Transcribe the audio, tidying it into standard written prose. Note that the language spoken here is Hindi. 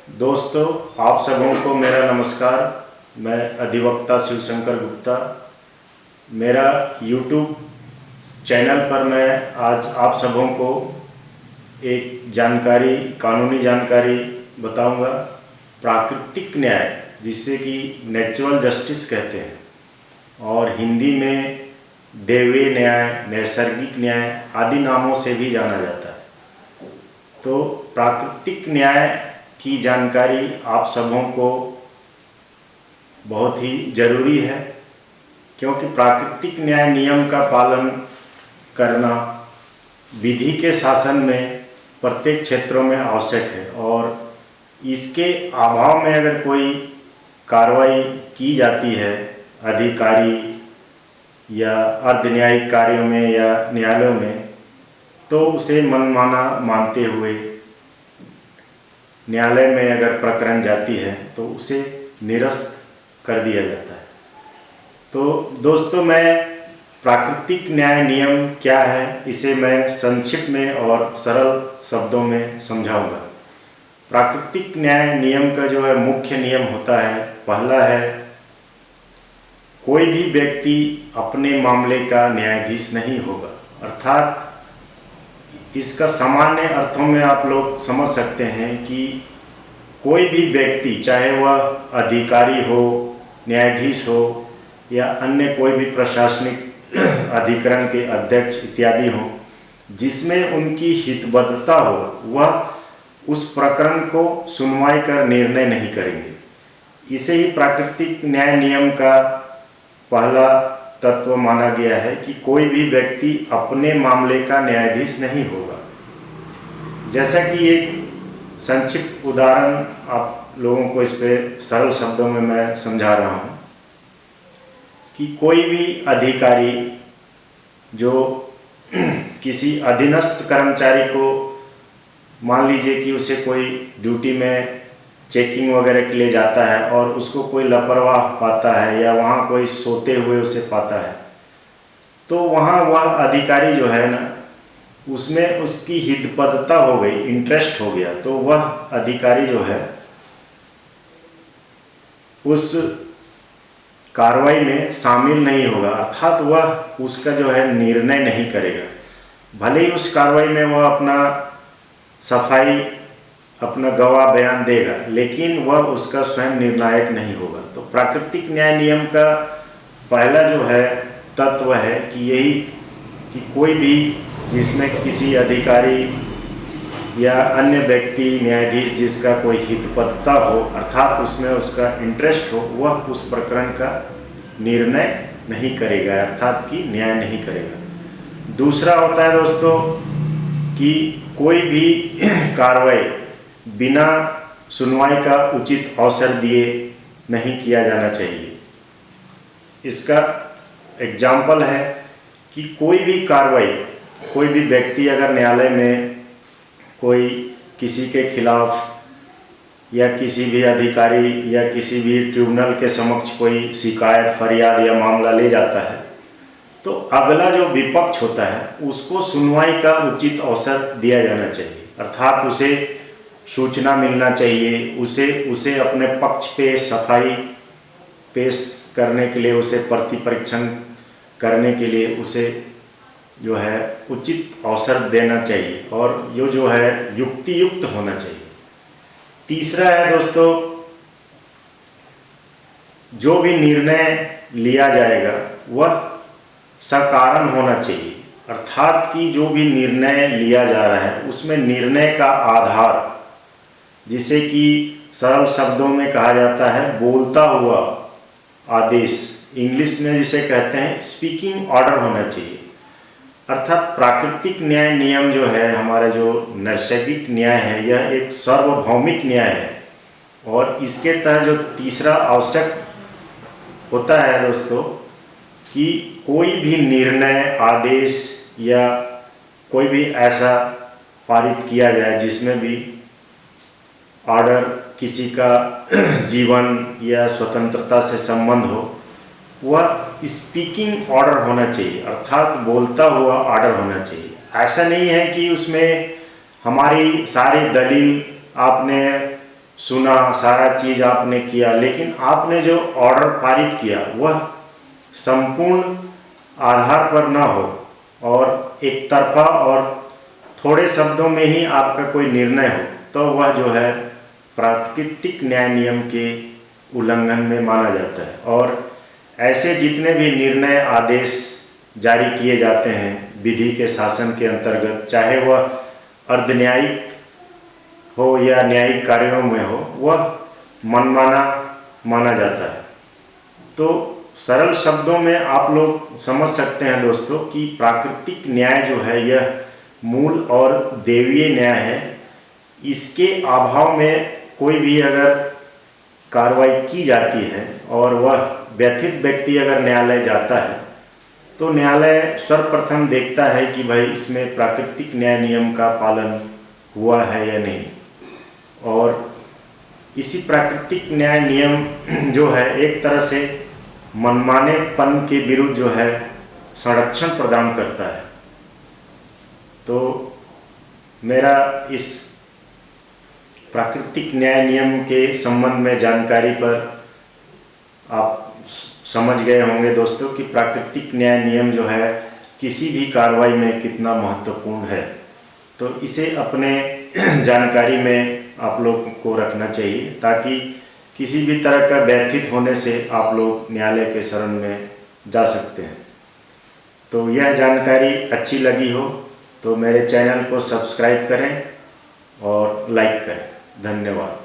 दोस्तों, आप सबों को मेरा नमस्कार। मैं अधिवक्ता शिवशंकर गुप्ता। मेरा YouTube चैनल पर मैं आज आप सबों को एक जानकारी, कानूनी जानकारी बताऊंगा। प्राकृतिक न्याय, जिससे कि नेचुरल जस्टिस कहते हैं, और हिंदी में दैवीय न्याय, नैसर्गिक न्याय आदि नामों से भी जाना जाता है। तो प्राकृतिक न्याय की जानकारी आप सबों को बहुत ही जरूरी है, क्योंकि प्राकृतिक न्याय नियम का पालन करना विधि के शासन में प्रत्येक क्षेत्रों में आवश्यक है। और इसके अभाव में अगर कोई कार्रवाई की जाती है अधिकारी या अर्ध न्यायिक कार्यों में या न्यायालयों में, तो उसे मनमाना मानते हुए न्यायालय में अगर प्रकरण जाती है तो उसे निरस्त कर दिया जाता है। तो दोस्तों, मैं प्राकृतिक न्याय नियम क्या है इसे मैं संक्षिप्त में और सरल शब्दों में समझाऊंगा। प्राकृतिक न्याय नियम का जो है मुख्य नियम होता है, पहला है, कोई भी व्यक्ति अपने मामले का न्यायाधीश नहीं होगा। अर्थात इसका सामान्य अर्थों में आप लोग समझ सकते हैं कि कोई भी व्यक्ति, चाहे वह अधिकारी हो, न्यायाधीश हो या अन्य कोई भी प्रशासनिक अधिकरण के अध्यक्ष इत्यादि हो, जिसमें उनकी हितबद्धता हो, वह उस प्रकरण को सुनवाई कर निर्णय नहीं करेंगे। इसे ही प्राकृतिक न्याय नियम का पहला तत्व माना गया है कि कोई भी व्यक्ति अपने मामले का न्यायाधीश नहीं होगा। जैसा कि एक संक्षिप्त उदाहरण आप लोगों को इस पे सरल शब्दों में मैं समझा रहा हूँ कि कोई भी अधिकारी जो किसी अधीनस्थ कर्मचारी को, मान लीजिए कि उसे कोई ड्यूटी में चेकिंग वगैरह के लिए जाता है और उसको कोई लापरवाह पाता है या वहाँ कोई सोते हुए उसे पाता है, तो वहाँ वह अधिकारी जो है ना, उसमें उसकी हितबद्धता हो गई, इंटरेस्ट हो गया, तो वह अधिकारी जो है उस कार्रवाई में शामिल नहीं होगा। अर्थात वह उसका जो है निर्णय नहीं करेगा। भले ही उस कार्रवाई में वह अपना सफाई, अपना गवाह बयान देगा, लेकिन वह उसका स्वयं निर्णायक नहीं होगा। तो प्राकृतिक न्याय नियम का पहला जो है तत्व है कि यही कि कोई भी जिसमें किसी अधिकारी या अन्य व्यक्ति, न्यायाधीश जिसका कोई हितबद्धता हो, अर्थात उसमें उसका इंटरेस्ट हो, वह उस प्रकरण का निर्णय नहीं करेगा, अर्थात कि न्याय नहीं करेगा। दूसरा होता है दोस्तों कि कोई भी कार्रवाई बिना सुनवाई का उचित अवसर दिए नहीं किया जाना चाहिए। इसका एग्जाम्पल है कि कोई भी कार्रवाई, कोई भी व्यक्ति अगर न्यायालय में कोई किसी के खिलाफ या किसी भी अधिकारी या किसी भी ट्रिब्यूनल के समक्ष कोई शिकायत, फरियाद या मामला ले जाता है, तो अगला जो विपक्ष होता है उसको सुनवाई का उचित अवसर दिया जाना चाहिए। अर्थात उसे सूचना मिलना चाहिए, उसे अपने पक्ष पे सफाई पेश करने के लिए, उसे प्रतिपरीक्षण करने के लिए उसे जो है उचित अवसर देना चाहिए, और जो है युक्ति युक्त होना चाहिए। तीसरा है दोस्तों, जो भी निर्णय लिया जाएगा वह सकारण होना चाहिए। अर्थात कि जो भी निर्णय लिया जा रहा है उसमें निर्णय का आधार, जिसे कि सरल शब्दों में कहा जाता है बोलता हुआ आदेश, इंग्लिश में जिसे कहते हैं स्पीकिंग ऑर्डर होना चाहिए। अर्थात प्राकृतिक न्याय नियम जो है, हमारा जो नैसर्गिक न्याय है, यह एक सार्वभौमिक न्याय है, और इसके तहत जो तीसरा आवश्यक होता है दोस्तों कि कोई भी निर्णय, आदेश या कोई भी ऐसा पारित किया जाए जिसमें भी ऑर्डर किसी का जीवन या स्वतंत्रता से संबंध हो, वह स्पीकिंग ऑर्डर होना चाहिए, अर्थात बोलता हुआ ऑर्डर होना चाहिए। ऐसा नहीं है कि उसमें हमारी सारी दलील आपने सुना, सारा चीज़ आपने किया, लेकिन आपने जो ऑर्डर पारित किया वह संपूर्ण आधार पर ना हो और एक तरफा और थोड़े शब्दों में ही आपका कोई निर्णय हो, तो वह जो है प्राकृतिक न्याय नियम के उल्लंघन में माना जाता है। और ऐसे जितने भी निर्णय आदेश जारी किए जाते हैं विधि के शासन के अंतर्गत, चाहे वह अर्धन्यायिक हो या न्यायिक कार्यों में हो, वह मनमाना माना जाता है। तो सरल शब्दों में आप लोग समझ सकते हैं दोस्तों कि प्राकृतिक न्याय जो है यह मूल और देवीय न्याय है। इसके अभाव में कोई भी अगर कार्रवाई की जाती है और वह व्यथित व्यक्ति अगर न्यायालय जाता है तो न्यायालय सर्वप्रथम देखता है कि भाई इसमें प्राकृतिक न्याय नियम का पालन हुआ है या नहीं। और इसी प्राकृतिक न्याय नियम जो है एक तरह से मनमानेपन के विरुद्ध जो है संरक्षण प्रदान करता है। तो मेरा इस प्राकृतिक न्याय नियम के संबंध में जानकारी पर आप समझ गए होंगे दोस्तों कि प्राकृतिक न्याय नियम जो है किसी भी कार्रवाई में कितना महत्वपूर्ण है। तो इसे अपने जानकारी में आप लोग को रखना चाहिए ताकि किसी भी तरह का व्यथित होने से आप लोग न्यायालय के शरण में जा सकते हैं। तो यह जानकारी अच्छी लगी हो तो मेरे चैनल को सब्सक्राइब करें और लाइक करें। धन्यवाद।